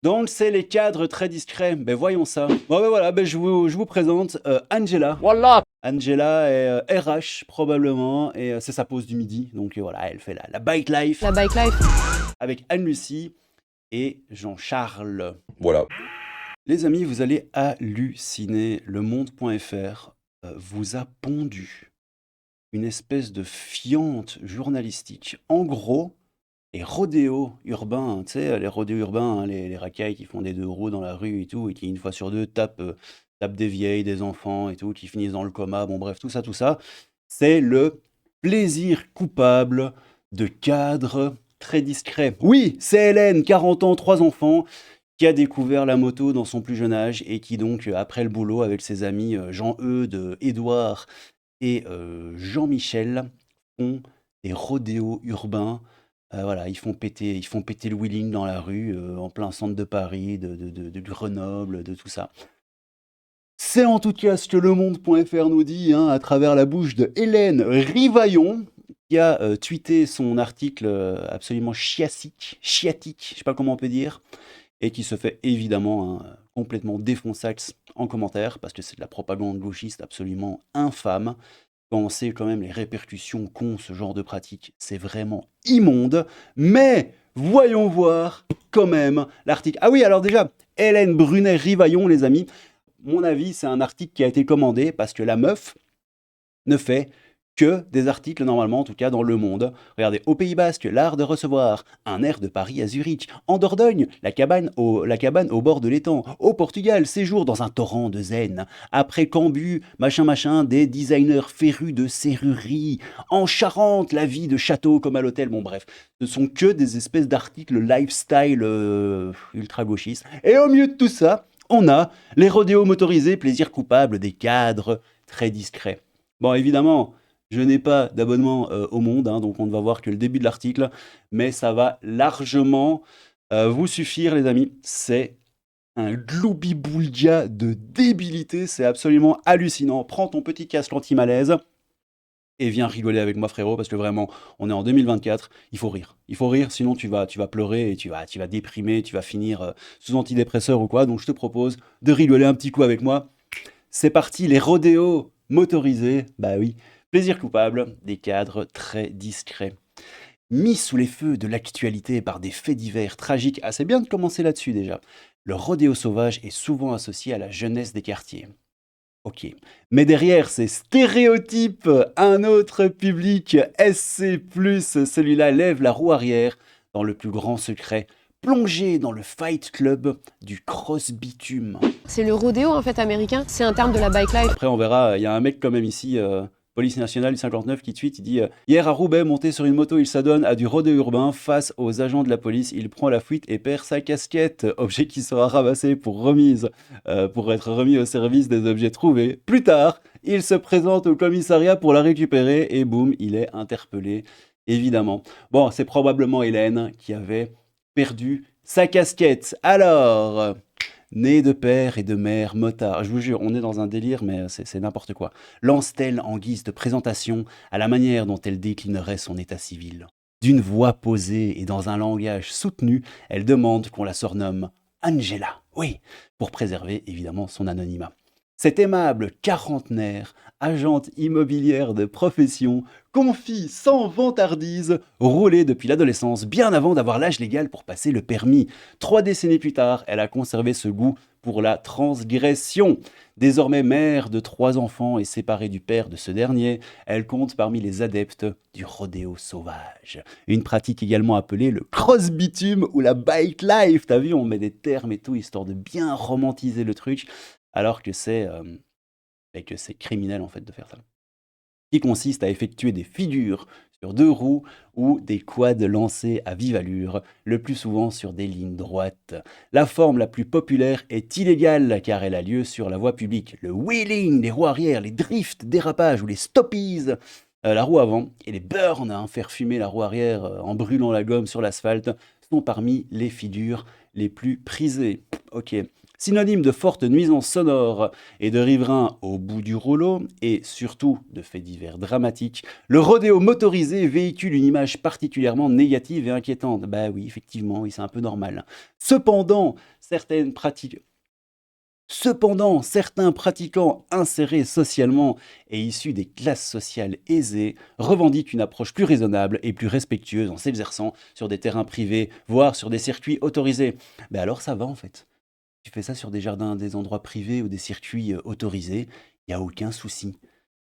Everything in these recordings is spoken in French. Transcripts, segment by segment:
Donc, c'est les cadres très discrets. Ben voyons ça. Bon, ben voilà, ben, je vous présente Angela. Voilà. Angela est RH probablement, et c'est sa pause du midi. Donc voilà, elle fait la bike life La bike life. avec Anne-Lucie et Jean-Charles. Voilà. Les amis, vous allez halluciner. Le Monde.fr vous a pondu une espèce de fiente journalistique. En gros, les rodéos urbains, tu sais, les rodéos urbains, hein, les racailles qui font des 2 roues dans la rue et tout, et qui, une fois sur deux, tapent des vieilles, des enfants et tout, qui finissent dans le coma, bon bref, tout ça, c'est le plaisir coupable de cadres très discrets. Oui, c'est Hélène, 40 ans, 3 enfants, qui a découvert la moto dans son plus jeune âge et qui donc, après le boulot, avec ses amis Jean-Eudes, Édouard et Jean-Michel, font des rodéos urbains. Voilà, ils font péter le wheeling dans la rue, en plein centre de Paris, de Grenoble, de tout ça. C'est en tout cas ce que le Monde.fr nous dit, hein, à travers la bouche de Hélène Rivaillon, qui a tweeté son article absolument chiatique, je sais pas comment on peut dire, et qui se fait évidemment hein, complètement défonçax en commentaire, parce que c'est de la propagande gauchiste absolument infâme. Quand on sait quand même les répercussions qu'ont ce genre de pratique, c'est vraiment immonde. Mais voyons voir quand même l'article. Ah oui, alors déjà, Hélène Brunet-Rivaillon, les amis, mon avis, c'est un article qui a été commandé parce que la meuf ne fait que des articles, normalement, en tout cas dans Le Monde. Regardez, au Pays Basque, l'art de recevoir, un air de Paris à Zurich. En Dordogne, la cabane au bord de l'étang. Au Portugal, séjour dans un torrent de zen. Après Cambu, machin, des designers férus de serrurerie. En Charente, la vie de château comme à l'hôtel. Bon, bref, ce sont que des espèces d'articles lifestyle ultra-gauchistes. Et au milieu de tout ça, on a les rodéos motorisés, plaisir coupable des cadres très discrets. Bon, évidemment, je n'ai pas d'abonnement au Monde, hein, donc on ne va voir que le début de l'article, mais ça va largement vous suffire, les amis. C'est un gloubi-boulga de débilité, c'est absolument hallucinant. Prends ton petit casque anti-malaise et viens rigoler avec moi, frérot, parce que vraiment, on est en 2024, il faut rire. Il faut rire, sinon tu vas pleurer et tu vas déprimer, tu vas finir sous antidépresseur ou quoi. Donc je te propose de rigoler un petit coup avec moi. C'est parti, les rodéos motorisés, bah oui, plaisir coupable, des cadres très discrets. Mis sous les feux de l'actualité par des faits divers tragiques, ah c'est bien de commencer là-dessus déjà. Le rodéo sauvage est souvent associé à la jeunesse des quartiers. Ok. Mais derrière ces stéréotypes, un autre public SC+, celui-là lève la roue arrière dans le plus grand secret, plongé dans le fight club du cross-bitume. C'est le rodéo en fait américain. C'est un terme de la bike life. Après, on verra, il y a un mec quand même ici, Police Nationale 59, qui tweet, il dit hier à Roubaix, monté sur une moto, il s'adonne à du rodéo urbain face aux agents de la police. Il prend la fuite et perd sa casquette, objet qui sera ramassé pour être remis au service des objets trouvés. Plus tard, il se présente au commissariat pour la récupérer et boum, il est interpellé, évidemment. Bon, c'est probablement Hélène qui avait perdu sa casquette. Alors, né de père et de mère motard. Je vous jure, on est dans un délire, mais c'est n'importe quoi. Lance-t-elle en guise de présentation à la manière dont elle déclinerait son état civil. D'une voix posée et dans un langage soutenu, elle demande qu'on la surnomme Angela. Oui, pour préserver évidemment son anonymat. Cette aimable quarantenaire, agente immobilière de profession, confie sans vantardise rouler depuis l'adolescence, bien avant d'avoir l'âge légal pour passer le permis. 3 décennies plus tard, elle a conservé ce goût pour la transgression. Désormais mère de 3 enfants et séparée du père de ce dernier, elle compte parmi les adeptes du rodéo sauvage. Une pratique également appelée le cross-bitume ou la bike life. T'as vu, on met des termes et tout, histoire de bien romantiser le truc, alors que c'est criminel en fait de faire ça. Qui consiste à effectuer des figures sur 2 roues ou des quads lancés à vive allure, le plus souvent sur des lignes droites. La forme la plus populaire est illégale car elle a lieu sur la voie publique. Le wheeling, les roues arrière, les drifts, dérapages ou les stoppies, la roue avant et les burns, hein, faire fumer la roue arrière en brûlant la gomme sur l'asphalte, sont parmi les figures les plus prisées. Ok. Synonyme de forte nuisance sonore et de riverains au bout du rouleau, et surtout de faits divers dramatiques, le rodéo motorisé véhicule une image particulièrement négative et inquiétante. Bah oui, effectivement, oui, c'est un peu normal. Cependant, certains pratiquants insérés socialement et issus des classes sociales aisées revendiquent une approche plus raisonnable et plus respectueuse en s'exerçant sur des terrains privés, voire sur des circuits autorisés. Ben alors ça va en fait. Tu fais ça sur des jardins, des endroits privés ou des circuits autorisés, il n'y a aucun souci.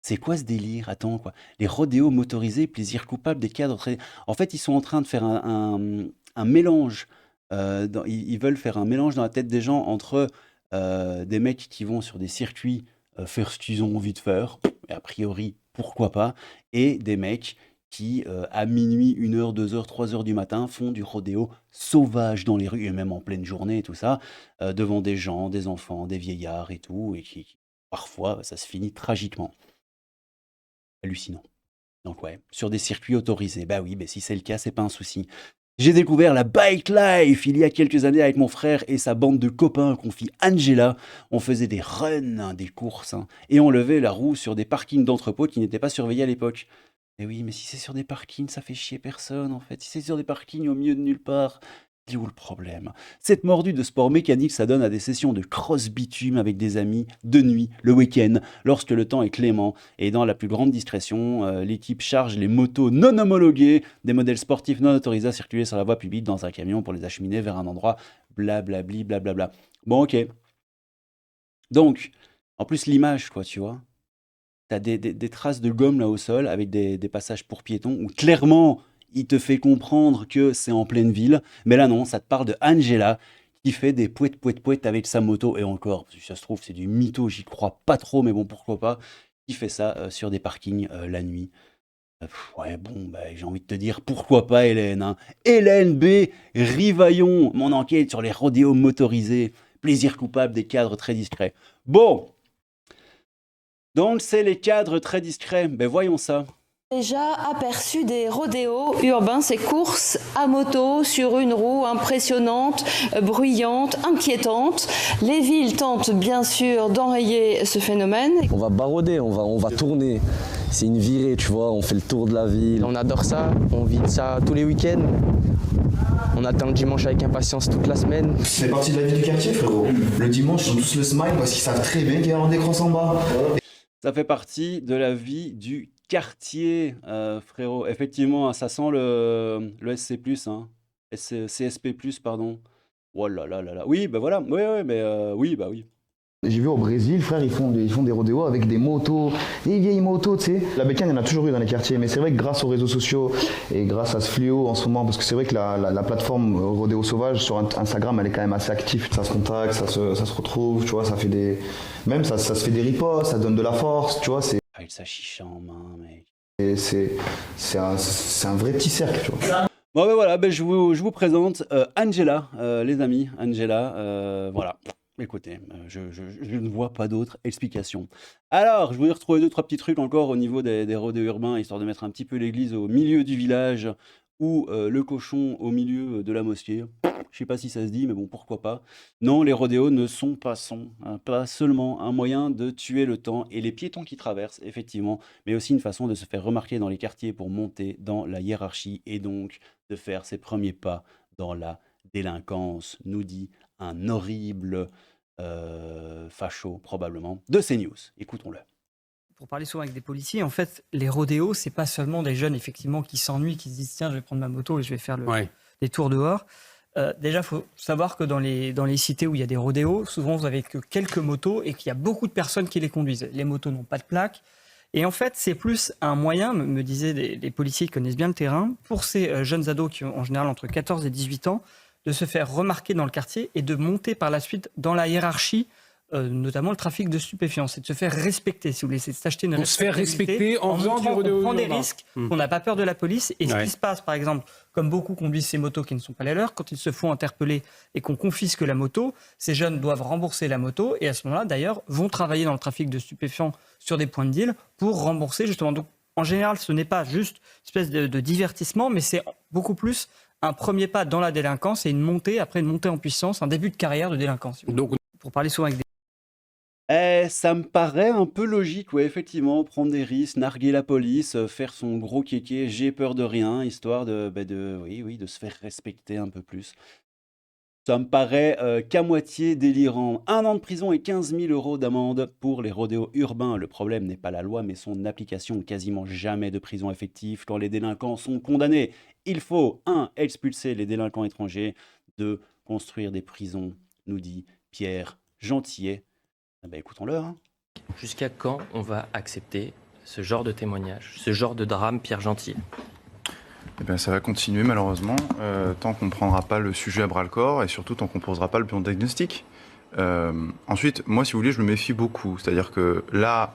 C'est quoi ce délire? Attends, quoi. Les rodéos motorisés, plaisir coupable des cadres très... En fait, ils sont en train de faire un mélange. Ils veulent faire un mélange dans la tête des gens entre des mecs qui vont sur des circuits faire ce qu'ils ont envie de faire, et a priori, pourquoi pas, et des mecs qui, à minuit, 1h, 2h, 3h du matin, font du rodéo sauvage dans les rues, et même en pleine journée et tout ça, devant des gens, des enfants, des vieillards et tout, et parfois, ça se finit tragiquement. Hallucinant. Donc ouais, sur des circuits autorisés, bah oui, si c'est le cas, c'est pas un souci. J'ai découvert la bike life il y a quelques années avec mon frère et sa bande de copains qu'on fit Angela. On faisait des runs, des courses, et on levait la roue sur des parkings d'entrepôts qui n'étaient pas surveillés à l'époque. Mais oui, mais si c'est sur des parkings, ça fait chier personne en fait. Si c'est sur des parkings au milieu de nulle part, il est où le problème? Cette mordue de sport mécanique s'adonne à des sessions de cross-bitume avec des amis, de nuit, le week-end, lorsque le temps est clément. Et dans la plus grande discrétion, l'équipe charge les motos non homologuées des modèles sportifs non autorisés à circuler sur la voie publique dans un camion pour les acheminer vers un endroit blablabli, blablabla. Bon, ok. Donc, en plus, l'image, quoi, tu vois. T'as des traces de gomme là au sol avec des passages pour piétons où clairement il te fait comprendre que c'est en pleine ville. Mais là non, ça te parle de Angela qui fait des pouettes avec sa moto. Et encore, si ça se trouve, c'est du mytho, j'y crois pas trop, mais bon, pourquoi pas. Il fait ça sur des parkings la nuit. Ouais, bon, j'ai envie de te dire, pourquoi pas Hélène, Hélène B. Rivaillon, mon enquête sur les rodéos motorisés. Plaisir coupable des cadres très discrets. Bon, donc c'est les cadres très discrets. Voyons ça. Déjà aperçu des rodéos urbains, ces courses à moto sur une roue impressionnante, bruyante, inquiétante. Les villes tentent bien sûr d'enrayer ce phénomène. On va baroder, on va tourner. C'est une virée, tu vois, on fait le tour de la ville. On adore ça, on vit ça tous les week-ends. On attend le dimanche avec impatience toute la semaine. C'est partie de la vie du quartier, frérot. Le dimanche, ils ont tous le smile parce qu'ils savent très bien qu'il y a un des crosses en bas. Ça fait partie de la vie du quartier, frérot. Effectivement, ça sent le SC+, CSP+, pardon. Oh là là là là. Oui, voilà. Oui, mais oui, oui. J'ai vu au Brésil, frère, ils font des rodéos avec des motos, des vieilles motos, tu sais. La bécane, il y en a toujours eu dans les quartiers, mais c'est vrai que grâce aux réseaux sociaux et grâce à ce fléau en ce moment, parce que c'est vrai que la plateforme Rodéo Sauvage sur Instagram, elle est quand même assez active. Ça se contacte, ça se retrouve, tu vois, ça fait des... Même ça se fait des ripostes, ça donne de la force, tu vois. Avec sa chicha en main, mec. C'est un vrai petit cercle, tu vois. Bon, voilà, je vous présente Angela, les amis. Angela, voilà. Écoutez, je ne vois pas d'autre explication. Alors, je voulais retrouver 2-3 petits trucs encore au niveau des rodéos urbains, histoire de mettre un petit peu l'église au milieu du village ou le cochon au milieu de la mosquée. Je sais pas si ça se dit, mais bon, pourquoi pas. Non, les rodéos ne sont pas seulement un moyen de tuer le temps et les piétons qui traversent, effectivement, mais aussi une façon de se faire remarquer dans les quartiers pour monter dans la hiérarchie et donc de faire ses premiers pas dans la délinquance, nous dit un horrible facho, probablement, de CNews. Écoutons-le. Pour parler souvent avec des policiers, en fait, les rodéos, c'est pas seulement des jeunes, effectivement, qui s'ennuient, qui se disent « Tiens, je vais prendre ma moto et je vais faire des tours dehors ». Déjà, il faut savoir que dans les cités où il y a des rodéos, souvent, vous n'avez que quelques motos et qu'il y a beaucoup de personnes qui les conduisent. Les motos n'ont pas de plaque. Et en fait, c'est plus un moyen, me disaient les policiers qui connaissent bien le terrain, pour ces jeunes ados qui ont en général entre 14 et 18 ans, de se faire remarquer dans le quartier et de monter par la suite dans la hiérarchie, notamment le trafic de stupéfiants. C'est de se faire respecter, si vous voulez, c'est de s'acheter une respectabilité. Se faire respecter en faisant du rodéo. On prend des risques, on n'a pas peur de la police. Et ce qui se passe, par exemple, comme beaucoup conduisent ces motos qui ne sont pas les leurs, quand ils se font interpeller et qu'on confisque la moto, ces jeunes doivent rembourser la moto et à ce moment-là, d'ailleurs, vont travailler dans le trafic de stupéfiants sur des points de deal pour rembourser, justement. Donc, en général, ce n'est pas juste une espèce de divertissement, mais c'est beaucoup plus un premier pas dans la délinquance et une montée en puissance, un début de carrière de délinquance. Donc, pour parler souvent avec des Ça me paraît un peu logique, ouais, effectivement, prendre des risques, narguer la police, faire son gros kéké, j'ai peur de rien, histoire oui, de se faire respecter un peu plus. Ça me paraît qu'à moitié délirant. 1 an de prison et 15 000 € d'amende pour les rodéos urbains. Le problème n'est pas la loi, mais son application. Quasiment jamais de prison effective quand les délinquants sont condamnés. Il faut 1. Expulser les délinquants étrangers. 2. Construire des prisons, nous dit Pierre Gentillet. Ah bah, écoutons-le. Hein. Jusqu'à quand on va accepter ce genre de témoignage, ce genre de drame, Pierre Gentillet? Eh bien, ça va continuer malheureusement, tant qu'on ne prendra pas le sujet à bras-le-corps et surtout tant qu'on ne posera pas le bon diagnostic. Ensuite, moi, si vous voulez, je me méfie beaucoup. C'est-à-dire que là,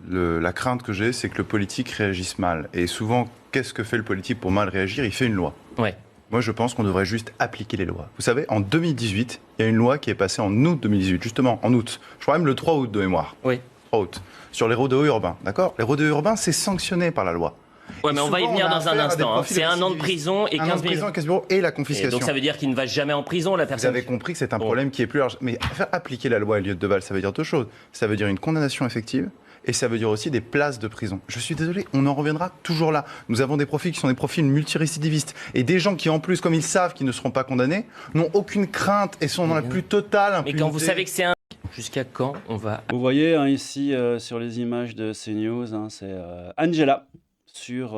la crainte que j'ai, c'est que le politique réagisse mal. Et souvent, qu'est-ce que fait le politique pour mal réagir? Il fait une loi. Ouais. Moi, je pense qu'on devrait juste appliquer les lois. Vous savez, en 2018, il y a une loi qui est passée en août 2018, justement, en août. Je crois même le 3 août de mémoire. Oui. 3 août. Sur les rodéos urbains, d'accord? Les rodéos urbains, c'est sanctionné par la loi. Ouais, mais on va y venir dans un instant. Hein. C'est 1 an de prison et 15 000 € et la confiscation. Et donc ça veut dire qu'il ne va jamais en prison, la personne. Vous avez compris que c'est un problème qui est plus large. Mais faire appliquer la loi Elliott Deval, ça veut dire deux choses. Ça veut dire une condamnation effective et ça veut dire aussi des places de prison. Je suis désolé, on en reviendra toujours là. Nous avons des profils qui sont des profils multirécidivistes et des gens qui, en plus, comme ils savent qu'ils ne seront pas condamnés, n'ont aucune crainte et sont dans la plus totale impunité. Mais quand vous savez que c'est un... Jusqu'à quand on va... Vous voyez hein, ici sur les images de CNews, hein, c'est Angela sur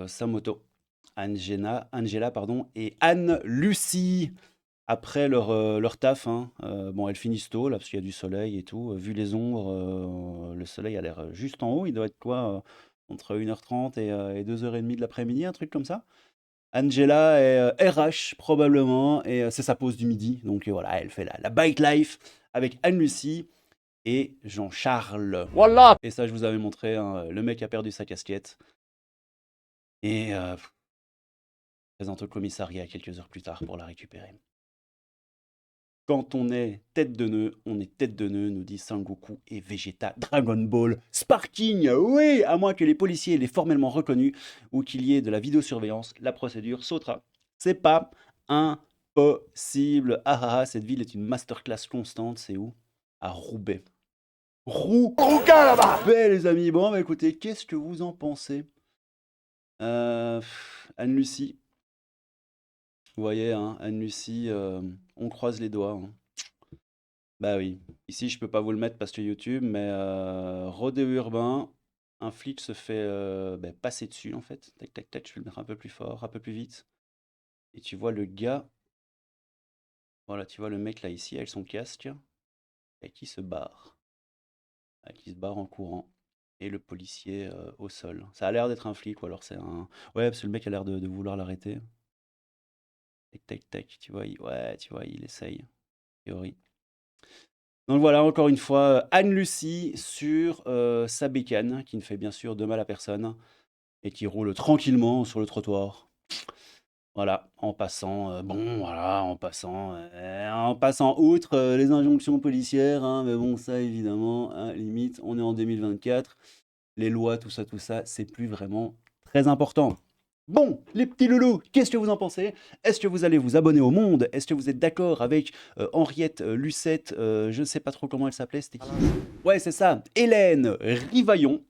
sa moto. Angela et Anne-Lucie après leur taf. Hein, bon, elles finissent tôt là parce qu'il y a du soleil et tout. Vu les ombres, le soleil a l'air juste en haut. Il doit être quoi entre 1h30 et 2h30 de l'après-midi, un truc comme ça. Angela est RH probablement et c'est sa pause du midi. Donc voilà, elle fait la bike life avec Anne-Lucie et Jean-Charles. Voilà. Et ça, je vous avais montré, hein, le mec a perdu sa casquette. Et présente au commissariat quelques heures plus tard pour la récupérer. Quand on est tête de nœud, on est tête de nœud, nous dit Sengoku et Vegeta. Dragon Ball Sparking, oui, à moins que les policiers l'aient formellement reconnu ou qu'il y ait de la vidéosurveillance, la procédure sautera. C'est pas impossible. Cette ville est une masterclass constante. C'est où? À Roubaix. Rouquin là-bas. Les amis, bon, bah écoutez, qu'est-ce que vous en pensez? Anne-Lucie. Vous voyez, hein, Anne-Lucie, on croise les doigts. Hein. Bah oui, ici je peux pas vous le mettre parce que YouTube, mais rodéo urbain, un flic se fait passer dessus en fait. Tac, tac, tac, je vais le mettre un peu plus fort, un peu plus vite. Et tu vois le gars, voilà, tu vois le mec là ici avec son casque, et qui se barre. Qui se barre en courant. Et le policier au sol. Ça a l'air d'être un flic ou alors c'est un... Ouais, parce que le mec a l'air de vouloir l'arrêter. Tac, tac, tac, tu vois, il essaye, en théorie. Donc voilà, encore une fois, Anne-Lucie sur sa bécane, qui ne fait bien sûr de mal à personne, et qui roule tranquillement sur le trottoir. Voilà, en passant outre les injonctions policières, hein, mais bon, ça évidemment, hein, limite, on est en 2024, les lois, tout ça, c'est plus vraiment très important. Bon, les petits loulous, qu'est-ce que vous en pensez? Est-ce que vous allez vous abonner au Monde? Est-ce que vous êtes d'accord avec Henriette Lucette, je ne sais pas trop comment elle s'appelait, c'était qui? Ouais, c'est ça, Hélène Rivaillon.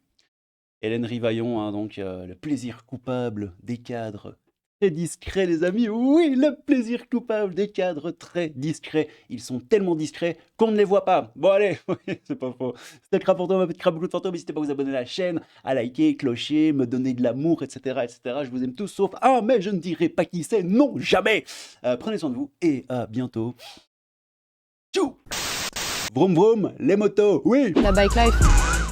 Hélène Rivaillon, hein, donc le plaisir coupable des cadres très discrets, les amis. Oui, le plaisir coupable des cadres très discrets. Ils sont tellement discrets qu'on ne les voit pas. Bon, allez, c'est pas faux. C'était le Craponton, ma petite Craboucou de fantôme. N'hésitez pas à vous abonner à la chaîne, à liker, clocher, me donner de l'amour, etc., etc. Je vous aime tous, sauf un, mais je ne dirai pas qui c'est. Non, jamais. Prenez soin de vous et à bientôt. Tchou. Vroom vroom, les motos, oui. La bike life.